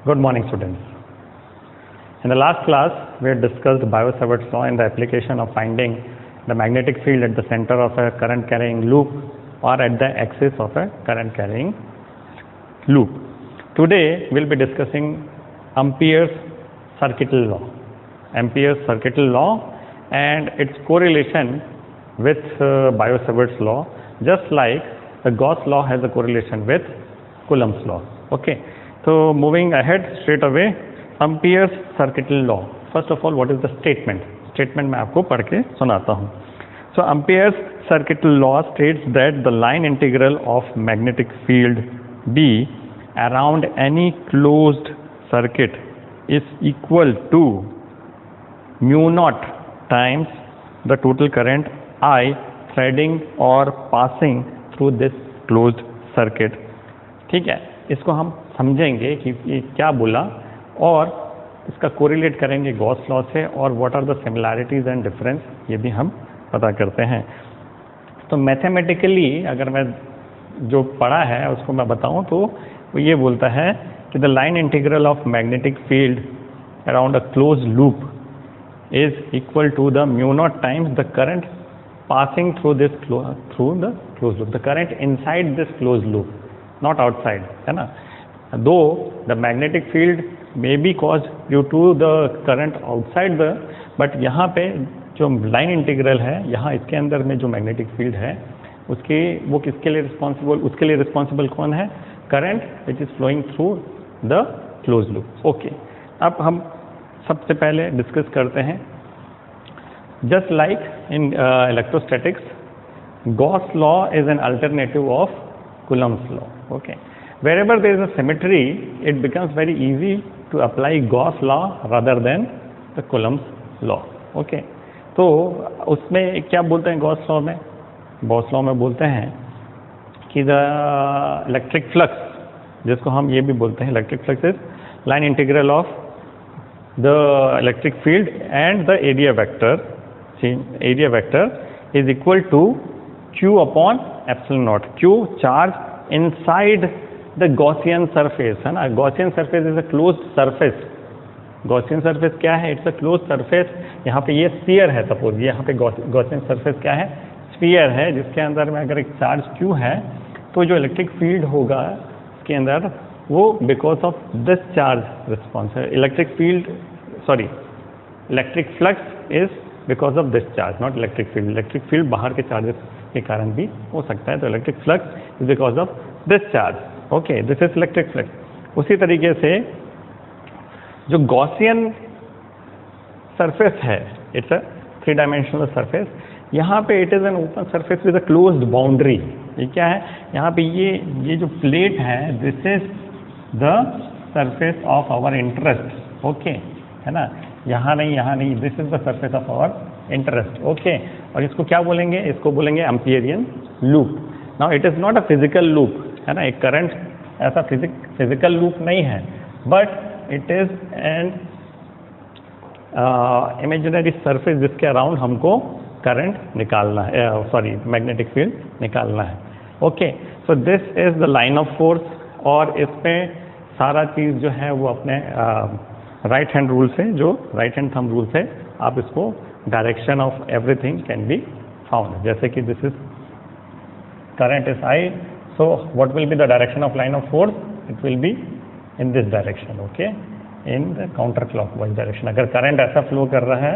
Good morning, students. In the last class, we had discussed Biot-Savart's law and the application of finding the magnetic field at the center of a current carrying loop or at the axis of a current carrying loop. Today, we'll be discussing Ampere's circuital law. Ampere's circuital law and its correlation with Biot-Savart's law, just like the Gauss law has a correlation with Coulomb's law. Okay. So moving ahead straight away, Ampere's circuital law. First of all, what is the statement? Statement मैं आपको पढ़ के सुनाता हूँ. So Ampere's circuital law states that the line integral of magnetic field B around any closed circuit is equal to mu naught times the total current I threading or passing through this closed circuit. ठीक है, इसको हम समझेंगे कि ये क्या बोला और इसका कोरिलेट करेंगे गॉस लॉ से और what are the similarities and difference, ये भी हम पता करते हैं. तो मैथमेटिकली अगर मैं जो पढ़ा है उसको मैं बताऊं तो वो ये बोलता है कि the line integral of magnetic field around a close loop is equal to the mu naught times the current passing through the close loop, the current inside this close loop, not outside, है ना. Though the magnetic field may be caused due to the current outside the, but यहाँ पे जो line integral है, यहाँ इसके अंदर में जो मैग्नेटिक फील्ड है उसके वो किसके लिए रिस्पॉन्सिबल, उसके लिए रिस्पॉन्सिबल कौन है? Current which is flowing through the close loop. Okay, अब हम सबसे पहले डिस्कस करते हैं just like in electrostatics Gauss law is an alternative of Coulomb's law. Okay, wherever there is a symmetry, it becomes very easy to apply Gauss law rather than the Coulomb's law. Okay, तो उसमें क्या बोलते हैं Gauss law में? Gauss law में बोलते हैं कि द इलेक्ट्रिक फ्लक्स, जिसको हम ये भी बोलते हैं electric flux is line integral of the electric field and the area vector. Area vector is equal to Q upon epsilon naught. Q charge inside the Gaussian surface, है ना. Gaussian surface is a closed surface. Gaussian surface क्या है? It's a closed surface. यहाँ पे ये sphere है, suppose यहाँ पे Gaussian surface क्या है? Sphere है, जिसके अंदर में अगर एक चार्ज Q है तो जो इलेक्ट्रिक फील्ड होगा इसके अंदर वो because of this charge response है. Electric field sorry electric flux is because of this charge, not electric field. Electric field बाहर के चार्जेस के कारण भी हो सकता है, तो electric flux is because of this charge. Okay, this is electric flux. उसी तरीके से जो गॉसियन सरफेस है, इट्स अ 3 डायमेंशनल सरफेस. यहाँ पे it is an open surface with a closed boundary. ये क्या है? यहाँ पे ये जो प्लेट है, this is the surface of our interest. Okay, है ना. यहाँ नहीं, this is the surface of our interest. Okay, और इसको क्या बोलेंगे? इसको बोलेंगे Amperian loop. Now it is not a physical loop, है ना. एक करंट ऐसा फिजिकल लूप नहीं है, but it is an imaginary surface जिसके अराउंड हमको करंट निकालना है, सॉरी मैग्नेटिक फील्ड निकालना है. Okay, so this is the line of force. और इसमें सारा चीज़ जो है वो अपने राइट हैंड रूल से, जो राइट हैंड थंब रूल से आप इसको direction of everything can be found. जैसे कि this is current is I, so what will be the direction of line of force? It will be in this direction. Okay, in the counter clockwise direction. अगर current ऐसा flow कर रहा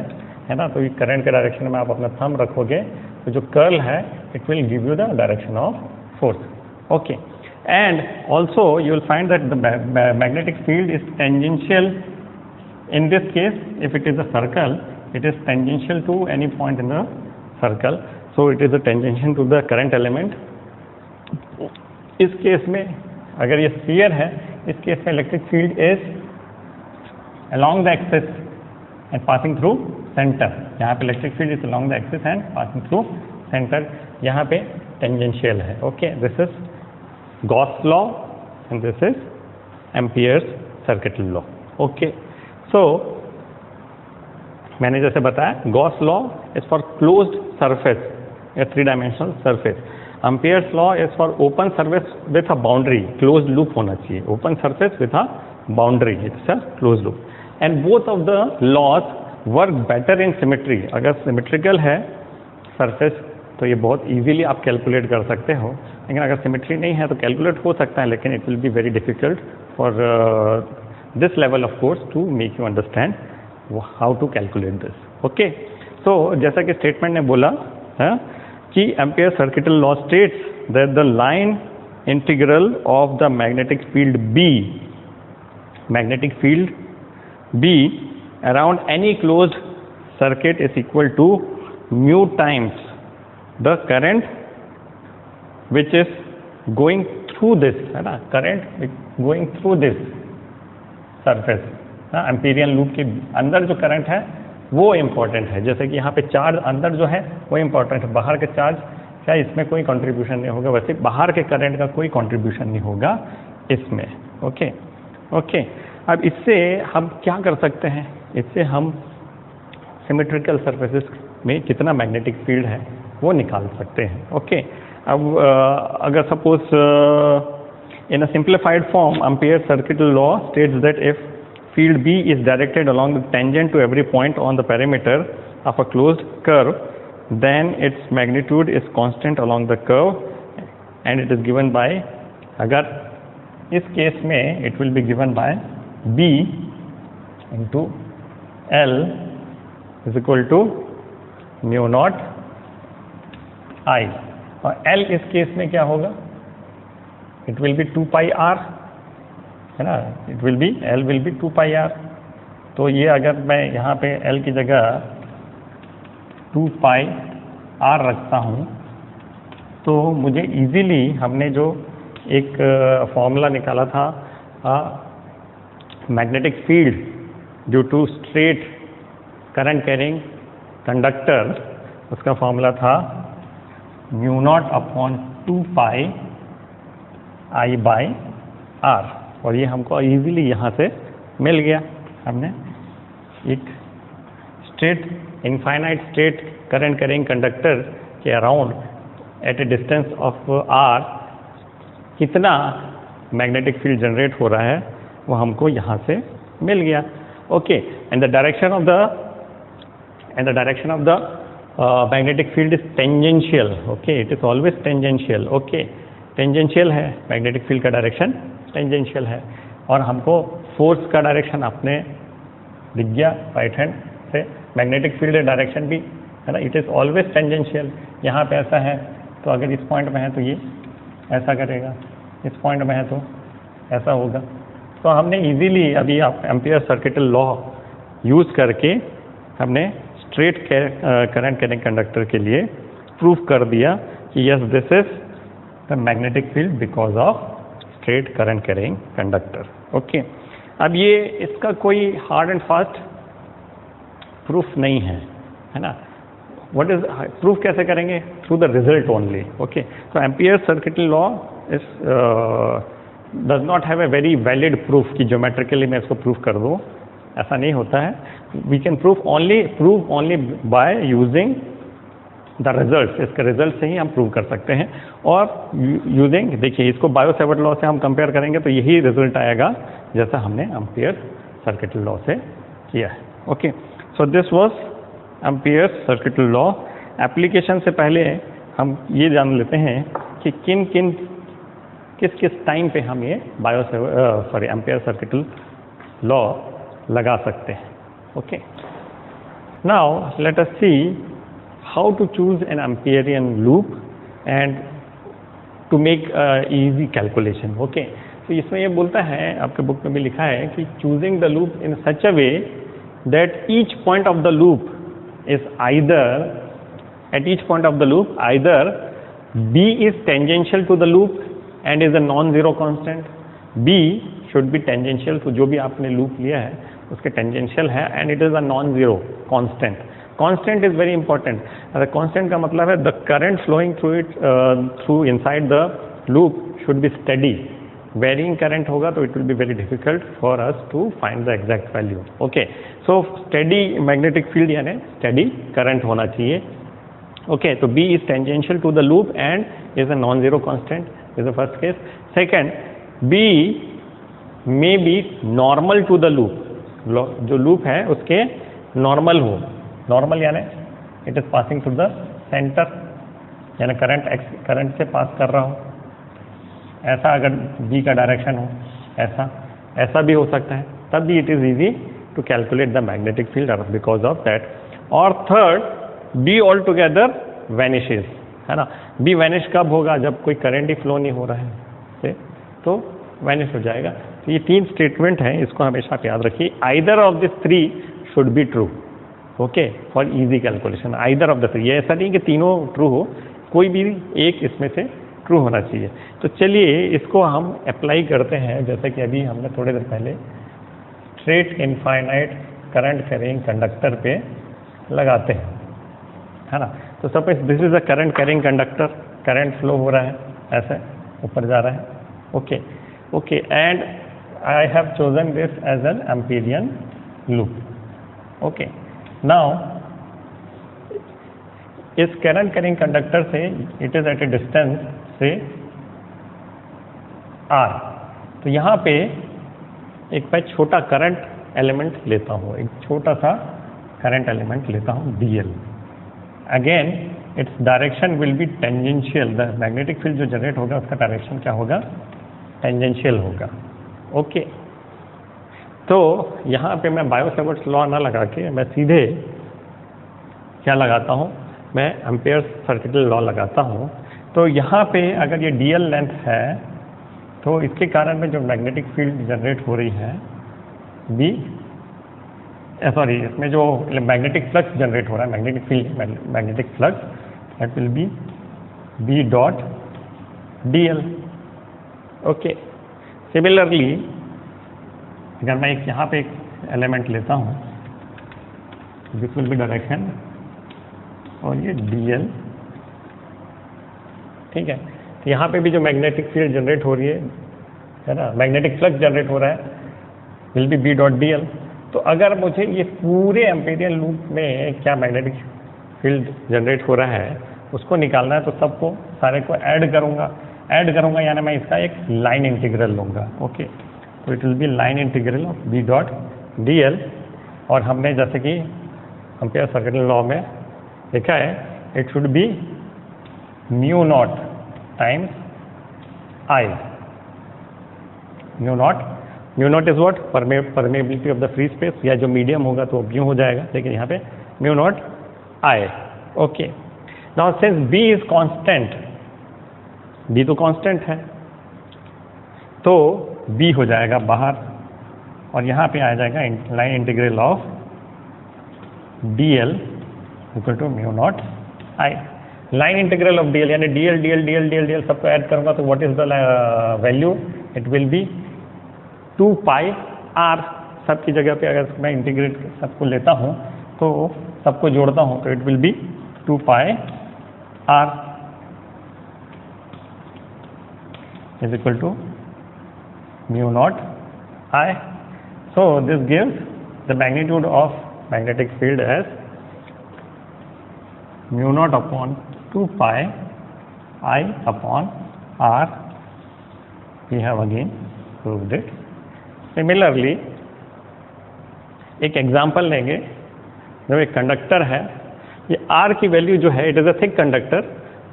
है ना, तो current के डायरेक्शन में आप अपना थंब रखोगे तो जो कर्ल है it will give you the direction of force. Okay, and also you will find that the magnetic field is tangential. In this case, if it is a circle, it is tangential to any point in the circle, so it is a tangential to the current element. इस case में अगर ये sphere है, इस case में electric field is along the axis and passing through center. यहाँ पे electric field is along the axis and passing through center. यहाँ पे tangential है. Okay, this is Gauss law and this is Ampere's circuital law. Okay. So, मैंने जैसे बताया Gauss law is for closed surface, A 3 dimensional surface. Ampere's law is for open surface with a boundary, closed loop होना चाहिए. Open surface with a boundary, it's a closed loop, and both of the laws work better in symmetry. अगर symmetrical है surface तो ये बहुत easily आप calculate कर सकते हो, लेकिन अगर symmetry नहीं है तो calculate हो सकता है, लेकिन it will be very difficult for this level of course to make you understand how to calculate this. Okay, so जैसा कि statement ने बोला है कि Ampere's circuital law states that the line integral of the magnetic field B around any closed circuit is equal to mu times the current which is going through this, है ना, current going through this surface. Amperian loop के अंदर जो current है वो important है. जैसे कि यहाँ पे चार्ज अंदर जो है वो इम्पोर्टेंट है, बाहर के चार्ज क्या इसमें कोई कंट्रीब्यूशन नहीं होगा, वैसे बाहर के करंट का कोई कंट्रीब्यूशन नहीं होगा इसमें. ओके ओके, अब इससे हम क्या कर सकते हैं, इससे हम सिमेट्रिकल सरफेसेस में कितना मैग्नेटिक फील्ड है वो निकाल सकते हैं. ओके, अब अगर suppose in a simplified form ampere circuital law states that if field B is directed along the tangent to every point on the perimeter of a closed curve, then its magnitude is constant along the curve and it is given by, अगर इस case में it will be given by B into L is equal to mu naught I, और L इस case में क्या होगा, it will be 2 pi R है ना, it will B L will be 2 pi R. तो ये अगर मैं यहाँ पे L की जगह 2 pi R रखता हूँ तो मुझे इजीली हमने जो एक फॉर्मूला निकाला था magnetic field due to straight current carrying conductor, उसका फॉर्मूला था mu naught upon 2 pi I by R, और ये हमको इजीली यहाँ से मिल गया. हमने एक straight infinite straight current carrying conductor के around at a distance of R कितना मैग्नेटिक फील्ड जनरेट हो रहा है वो हमको यहाँ से मिल गया. Okay, and the direction of the magnetic field is tangential. Okay, it is always tangential. Okay, tangential है मैग्नेटिक फील्ड का डायरेक्शन, टेंजेंशियल है, और हमको फोर्स का डायरेक्शन आपने लिख दिया राइट हैंड से. मैग्नेटिक फील्ड डायरेक्शन भी है ना, इट इज़ ऑलवेज टेंजेंशियल. यहाँ पे ऐसा है तो अगर इस पॉइंट में है तो ये ऐसा करेगा, इस पॉइंट में है तो ऐसा होगा. तो हमने इजीली अभी आप एम्पियर सर्किटल लॉ यूज़ करके हमने स्ट्रेट करंट कैरिंग कंडक्टर के लिए प्रूफ कर दिया कि yes this is the magnetic field because of straight current carrying conductor. Okay, अब ये इसका कोई हार्ड एंड फास्ट प्रूफ नहीं है, है ना. व्हाट इज प्रूफ कैसे करेंगे, through the result only. Okay, तो Ampere circuital law is does not have a very valid proof कि ज्योमेट्रिकली मैं इसको प्रूफ कर दूँ, ऐसा नहीं होता है. We can prove only by using the result. इसके रिजल्ट से ही हम प्रूव कर सकते हैं. और यूजिंग, देखिए इसको बायो-सेवर्ट लॉ से हम कंपेयर करेंगे तो यही रिजल्ट आएगा जैसा हमने एम्पियर सर्किटल लॉ से किया है. Okay, so this was ampere circuital law. Application से पहले हम ये जान लेते हैं कि किस टाइम पे हम ये एम्पियर सर्किटल लॉ लगा सकते हैं. Okay, now let us see how to choose an Amperian loop and to make easy calculation. Okay, तो इसमें ये बोलता है, आपके बुक में भी लिखा है कि choosing the loop in such a way that each point of the loop is either B is tangential to the loop and is a non-zero constant. B should be tangential to जो भी आपने loop लिया है उसके tangential है and it is a non-zero constant. Constant is very important. The constant का मतलब है the current flowing through inside the loop should be steady. Varying current होगा तो it will be very difficult for us to find the exact value. Okay, so steady magnetic field यानी steady current होना चाहिए. Okay, so B is tangential to the loop and is a non-zero constant. Is the first case. Second, B may be normal to the loop, जो loop है उसके normal हो, normal यानी it is passing to the centre, यानी current से pass कर रहा हो, ऐसा अगर बी का डायरेक्शन हो, ऐसा भी हो सकता है, तब भी it is easy to calculate the magnetic field because of that. और third, B all together vanishes, है ना। बी वैनिश कब होगा, जब कोई करंट ही फ्लो नहीं हो रहा है से, तो वैनिश हो जाएगा। तो ये 3 स्टेटमेंट हैं, इसको हमेशा आप याद रखिए। Either of this 3 should be true, okay, for easy calculation. Either of the 3, ये ऐसा नहीं कि तीनों ट्रू हो, कोई भी एक इसमें से ट्रू होना चाहिए। तो चलिए इसको हम अप्लाई करते हैं, जैसे कि अभी हमने थोड़ी देर पहले straight infinite current carrying conductor पे लगाते हैं, है ना। तो suppose this is a current carrying conductor, current flow हो रहा है, ऐसे ऊपर जा रहा है, okay okay, and I have chosen this as an amperian loop, okay. Now इस करंट कैरिंग कंडक्टर से it is at a distance से R, तो यहाँ पे एक मैं छोटा करंट एलिमेंट लेता हूँ, एक छोटा सा करंट एलिमेंट लेता हूँ dl। Again its direction will be tangential, the magnetic field जो जनरेट होगा उसका डायरेक्शन क्या होगा, टेंजेंशियल होगा, ओके। तो यहाँ पे मैं बायो सेवर्ट्स लॉ ना लगा के मैं सीधे क्या लगाता हूँ, मैं एम्पेयर सर्किटल लॉ लगाता हूँ। तो यहाँ पे अगर ये dl लेंथ है तो इसके कारण में जो मैग्नेटिक फील्ड जनरेट हो रही है बी, सॉरी, इसमें जो मैग्नेटिक फ्लक्स जनरेट हो रहा है, magnetic field, magnetic flux, that will be B dot dl, okay. Similarly अगर मैं एक यहाँ पे एक एलिमेंट लेता हूँ, दिस विल बी डायरेक्शन और ये dl, ठीक है। तो यहाँ पे भी जो मैग्नेटिक फील्ड जनरेट हो रही है ना, मैग्नेटिक फ्लक्स जनरेट हो रहा है, will be B dot dl। तो अगर मुझे ये पूरे एम्पीरियन लूप में क्या मैग्नेटिक फील्ड जनरेट हो रहा है उसको निकालना है, तो सबको सारे को ऐड करूँगा यानी मैं इसका एक लाइन इंटीग्रल लूँगा, ओके। तो it will be line integral of B dot dl। और हमने जैसे कि एम्पेयर सर्किटल लॉ में लिखा है, it should be mu naught times I. Mu naught is what, permeability of the free space, या जो मीडियम होगा तो म्यू हो जाएगा, लेकिन यहाँ पे mu naught I, okay. Now since B is constant, B तो कांस्टेंट है, तो बी हो जाएगा बाहर और यहाँ पे आ जाएगा line integral of dl equal to mu naught I. Line integral of dl यानी dl सबको ऐड करूंगा तो what is the value, it will be 2 pi r। सबकी जगह पे अगर मैं इंटीग्रेट सबको लेता हूँ तो सबको जोड़ता हूँ तो it will be 2 pi r is equal to mu naught I. So this gives the magnitude of magnetic field as mu naught upon 2 pi I upon R. We have again proved it. Similarly, एक example लेंगे, जब एक conductor है, ये R की value जो है, it is a thick conductor,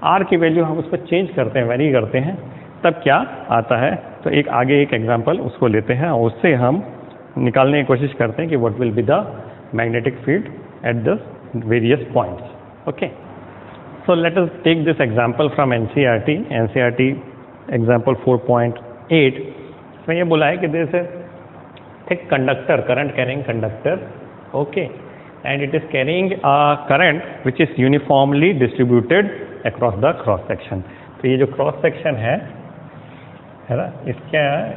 R की वैल्यू हम उसको चेंज करते हैं, वेरी करते हैं, तब क्या आता है। तो एक आगे एक एग्जाम्पल उसको लेते हैं और उससे हम निकालने की कोशिश करते हैं कि what will be the magnetic field at the various points, okay. So let us take this example from NCERT example 4.8। इसमें ये बोला है कि this is thick conductor, current carrying conductor, okay, and it is carrying a current which is uniformly distributed across the cross section। तो ये जो cross section है ना,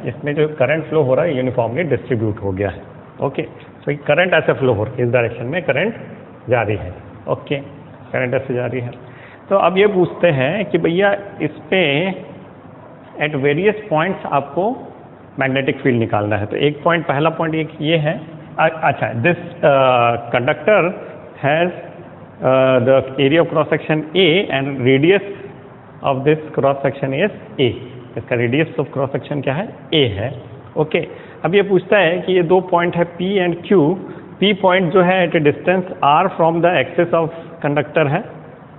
इसमें जो करंट फ्लो हो रहा है यूनिफॉर्मली डिस्ट्रीब्यूट हो गया है, ओके। तो करंट ऐसे फ्लो हो रहा है, इस डायरेक्शन में करंट जा रही है, ओके, करंट ऐसे जा रही है। तो अब ये पूछते हैं कि भैया इस पे एट वेरियस पॉइंट्स आपको मैग्नेटिक फील्ड निकालना है। तो एक पॉइंट, पहला पॉइंट एक ये है, अच्छा, this conductor has the area of cross section A and radius of this cross section is A। इसका रेडियस ऑफ क्रॉस सेक्शन क्या है, A है, ओके। अब ये पूछता है कि ये दो पॉइंट है P and Q। P point जो है at a distance r from the axis of conductor है,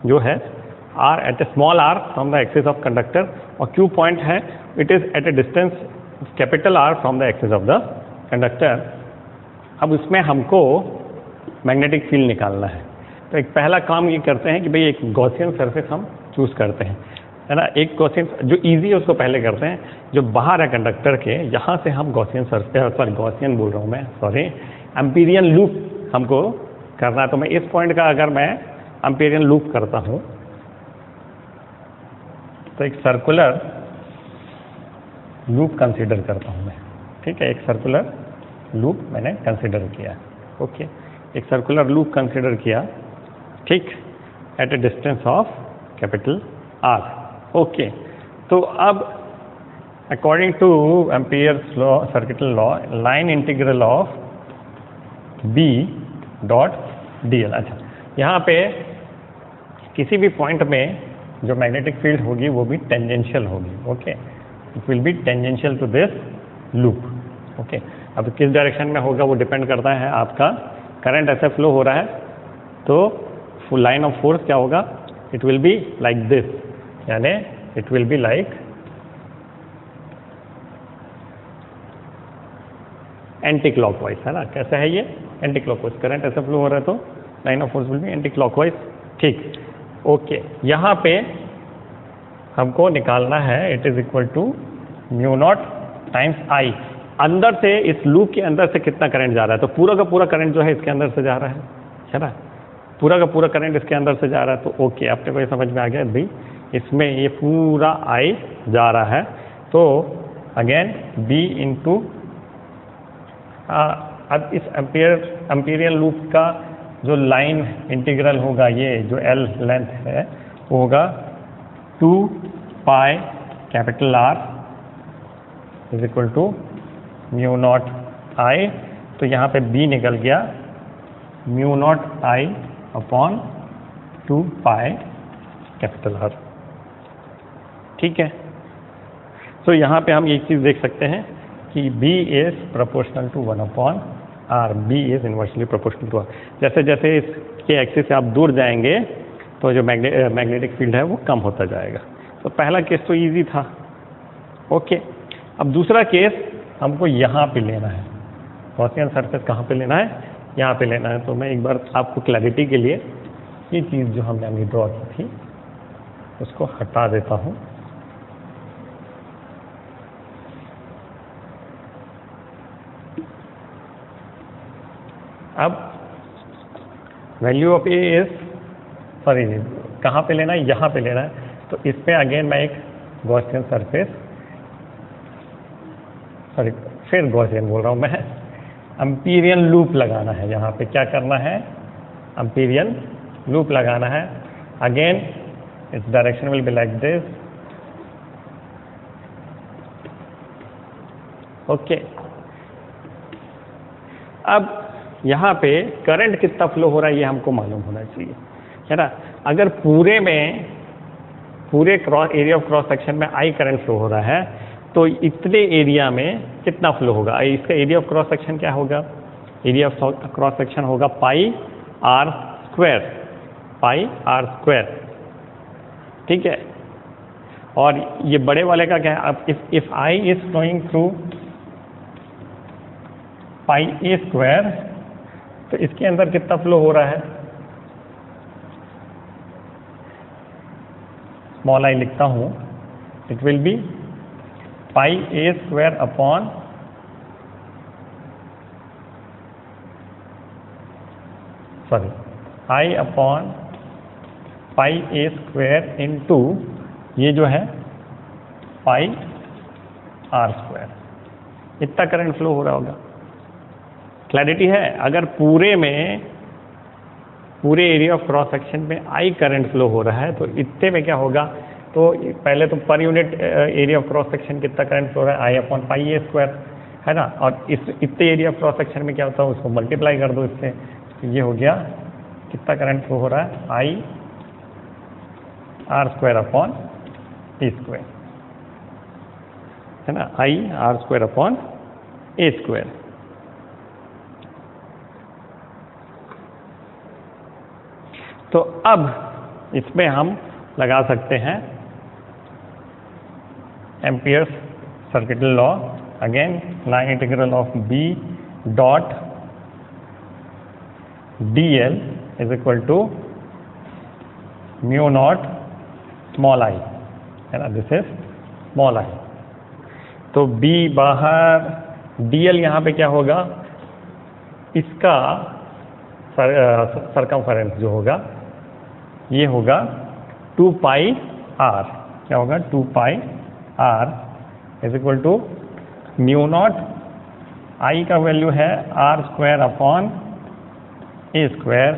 जो है r at a small r from the axis of conductor, और Q पॉइंट है it is at a distance capital R from the axis of the conductor. अब उसमें हमको magnetic field निकालना है। तो एक पहला काम ये करते हैं कि भाई एक गॉसियन सरफेस हम चूज करते हैं, है ना। एक गॉसियन जो इजी है उसको पहले करते हैं, जो बाहर है कंडक्टर के, यहाँ से हम गॉसियन सरफेस, सॉरी गॉसियन बोल रहा हूँ मैं, सॉरी एम्पीरियन लूप हमको करना है। तो मैं इस पॉइंट का अगर मैं एम्पीरियन लूप करता हूँ तो एक सर्कुलर लूप कंसीडर करता हूँ मैं, ठीक है। एक सर्कुलर लूप मैंने कंसीडर किया, ओके। एक सर्कुलर लूप कंसीडर किया, ठीक, at a distance of capital R, okay. तो अब according to Ampere's law, circuital law, line integral of B dot dl। अच्छा, यहाँ पे किसी भी पॉइंट में जो मैग्नेटिक फील्ड होगी वो भी टेंजेंशियल होगी, okay. It will be tangential to this loop, okay. अब किस डायरेक्शन में होगा वो डिपेंड करता है आपका करंट ऐसे फ्लो हो रहा है, तो लाइन ऑफ फोर्स क्या होगा, it will be like this, यानी it will be like anticlockwise, है ना। कैसा है ये, एंटी क्लॉकवाइज। करंट ऐसे फ्लो हो रहा है तो line of force will be anticlockwise, ठीक, ओके। यहाँ पे हमको निकालना है it is equal to mu naught times I. अंदर से, इस लूप के अंदर से कितना करंट जा रहा है, तो पूरा का पूरा करंट जो है इसके अंदर से जा रहा है ना। पूरा का पूरा करंट इसके अंदर से जा रहा है, तो ओके, आपने को ये समझ में आ गया भाई, इसमें ये पूरा आई जा रहा है। तो अगेन बी इंटू, अब इस एम्पीरियल लूप का जो लाइन इंटीग्रल होगा, ये जो एल लेंथ है वो होगा 2 pi capital R is equal to mu naught I. तो यहाँ पे B निकल गया mu naught I upon 2 pi capital R, ठीक है। तो यहाँ पे हम एक चीज़ देख सकते हैं कि B is proportional to 1 upon R, B is inversely proportional to R। जैसे जैसे इसके एक्सिस से आप दूर जाएंगे तो जो मैग्नेटिक फील्ड है वो कम होता जाएगा। तो पहला केस तो इजी था, ओके। अब दूसरा केस हमको यहाँ पे लेना है, गॉसियन सरफेस कहाँ पे लेना है, यहाँ पे लेना है। तो मैं एक बार आपको क्लैरिटी के लिए ये चीज़ जो हमने अभी ड्रॉ की थी उसको हटा देता हूँ। अब value of A is, sorry कहाँ पे लेना है, यहाँ पे लेना है। तो इस पे अगेन मैं एक गॉसियन सरफेस, सॉरी फिर गॉसियन बोल रहा हूँ मैं, एम्पीरियन लूप लगाना है। यहाँ पे क्या करना है, एम्पीरियन लूप लगाना है। Again its direction will be like this, okay. अब यहाँ पे करंट कितना फ्लो हो रहा है ये हमको मालूम होना चाहिए, है ना। अगर पूरे में, पूरे cross area of cross section में आई करंट फ्लो हो रहा है तो इतने एरिया में कितना फ्लो होगा। इसका एरिया ऑफ क्रॉस सेक्शन क्या होगा, एरिया ऑफ क्रॉस सेक्शन होगा pi R square, pi R square, ठीक है। और ये बड़े वाले का क्या है, अब if I is flowing through pi a square, तो इसके अंदर कितना फ्लो हो रहा है, स्मॉल आई लिखता हूं, it will B pi a square upon sorry I upon pi a square into ये जो है पाई आर स्क्वायर। इतना करंट फ्लो हो रहा होगा। क्लैरिटी है, अगर पूरे में, पूरे एरिया ऑफ क्रॉस सेक्शन में आई करंट फ्लो हो रहा है तो इतने में क्या होगा, तो पहले तो per unit area of cross section कितना करंट फ्लो हो रहा है, आई अपॉन पाई ए स्क्वायर, है ना। और इस इतने एरिया ऑफ क्रॉस सेक्शन में क्या होता है, उसको मल्टीप्लाई कर दो इससे, तो ये हो गया कितना करंट फ्लो हो रहा है, I R square upon T square, है ना, I R square upon a square. तो अब इसमें हम लगा सकते हैं Ampere's circuit law. Again line integral of B dot dl is equal to mu naught small I, है ना, दिस इज स्मॉल आई। तो b बाहर, dl यहाँ पे क्या होगा, इसका सरकमफेरेंस जो होगा ये होगा 2 पाई r, क्या होगा 2 pi r is equal to mu naught, I का वैल्यू है r square upon a square.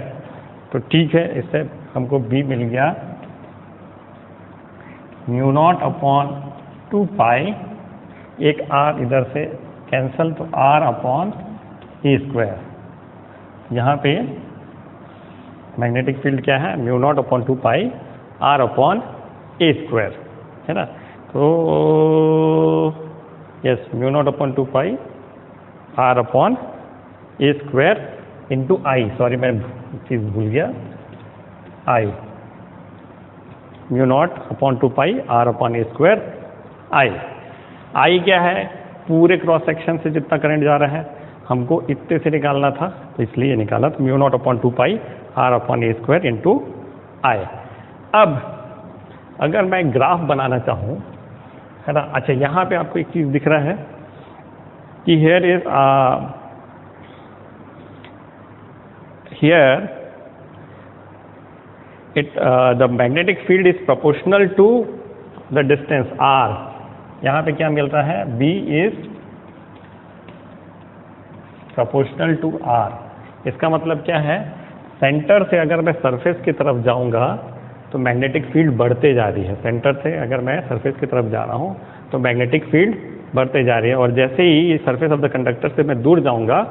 तो ठीक है, इससे हमको b मिल गया म्यू नॉट अपॉन 2 पाई, एक r इधर से कैंसल, तो r अपॉन ए स्क्वायर। यहाँ पे मैग्नेटिक फील्ड क्या है, mu naught upon 2 pi r upon a square, है ना। तो yes, mu naught upon 2 pi r upon a square into I, sorry मैं चीज़ भूल गया, आई, mu naught upon 2 pi r upon a square आई। आई क्या है, पूरे क्रॉस सेक्शन से जितना करंट जा रहा है हमको इतने से निकालना था, तो इसलिए निकाला, तो mu naught upon 2 pi r upon a square into आई। अब अगर मैं ग्राफ बनाना चाहूँ, है ना, अच्छा यहाँ पे आपको एक चीज़ दिख रहा है कि here is here the magnetic field is proportional to the distance r। यहाँ पे क्या मिल रहा है, B is proportional to r। इसका मतलब क्या है, सेंटर से अगर मैं सरफेस की तरफ जाऊंगा तो मैग्नेटिक फील्ड बढ़ते जा रही है। सेंटर से अगर मैं सरफेस की तरफ जा रहा हूँ तो मैग्नेटिक फील्ड बढ़ते जा रही है, और जैसे ही सरफेस ऑफ द कंडक्टर से मैं दूर जाऊंगा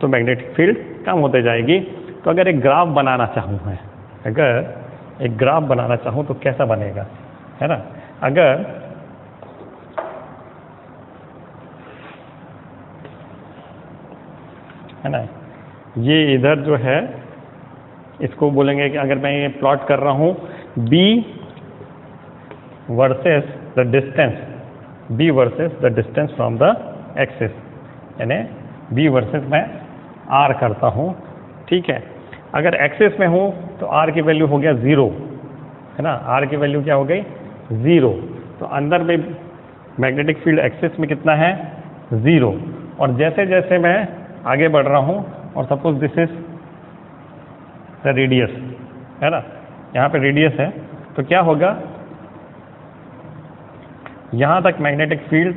तो मैग्नेटिक फील्ड कम होते जाएगी। तो अगर एक ग्राफ बनाना चाहूँ मैं, अगर एक ग्राफ बनाना चाहूँ तो कैसा बनेगा, है ना। अगर है ना, ये इधर जो है इसको बोलेंगे कि अगर मैं ये प्लॉट कर रहा हूँ b versus the distance, b versus the distance from the axis, यानी b वर्सेस मैं r करता हूँ, ठीक है। अगर एक्सिस में हूँ तो r की वैल्यू हो गया 0, है ना, r की वैल्यू क्या हो गई 0। तो अंदर में मैग्नेटिक फील्ड एक्सिस में कितना है 0, और जैसे जैसे मैं आगे बढ़ रहा हूँ, और suppose this is the radius, है ना, यहाँ पे रेडियस है, तो क्या होगा, यहाँ तक मैग्नेटिक फील्ड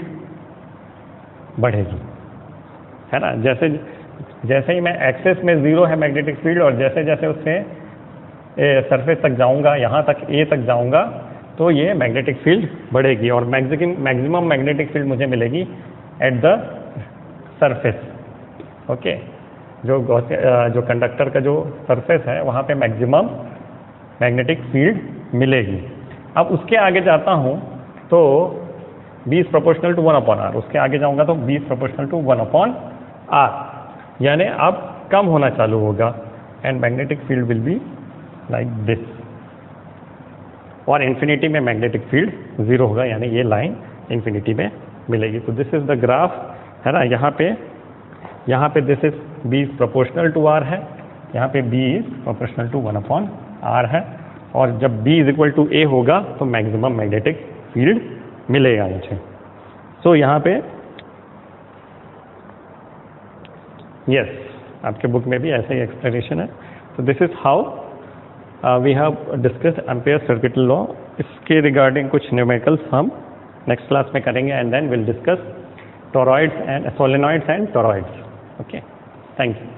बढ़ेगी, है ना। जैसे ही मैं एक्सेस में 0 है मैग्नेटिक फील्ड, और जैसे जैसे उससे सरफेस तक जाऊंगा, यहाँ तक ए तक जाऊंगा, तो ये मैग्नेटिक फील्ड बढ़ेगी, और मैक्सिमम मैग्नेटिक फील्ड मुझे मिलेगी एट द सरफेस। ओके, जो कंडक्टर का जो सरफेस है वहाँ पे मैक्सिमम मैग्नेटिक फील्ड मिलेगी। अब उसके आगे जाता हूँ तो b is proportional to 1 upon r, उसके आगे जाऊँगा तो b is proportional to 1 upon r, यानी अब कम होना चालू होगा, and magnetic field will be like this, और इन्फिनिटी में मैग्नेटिक फील्ड 0 होगा, यानी ये लाइन इन्फिनिटी में मिलेगी। तो दिस इज द ग्राफ, है ना। यहाँ पे this is b is proportional to r है, यहाँ पे b is proportional to 1 upon r है, और जब b is equal to a होगा तो मैक्सिमम मैग्नेटिक फील्ड मिलेगा मुझे। सो यहाँ पे यस, आपके बुक में भी ऐसा ही एक्सप्लेनेशन है। तो this is how we have discussed Ampere circuit law. इसके रिगार्डिंग कुछ न्यूमेरिकल्स हम नेक्स्ट क्लास में करेंगे, and then will discuss toroids and solenoids and toroids. Okay, thank you.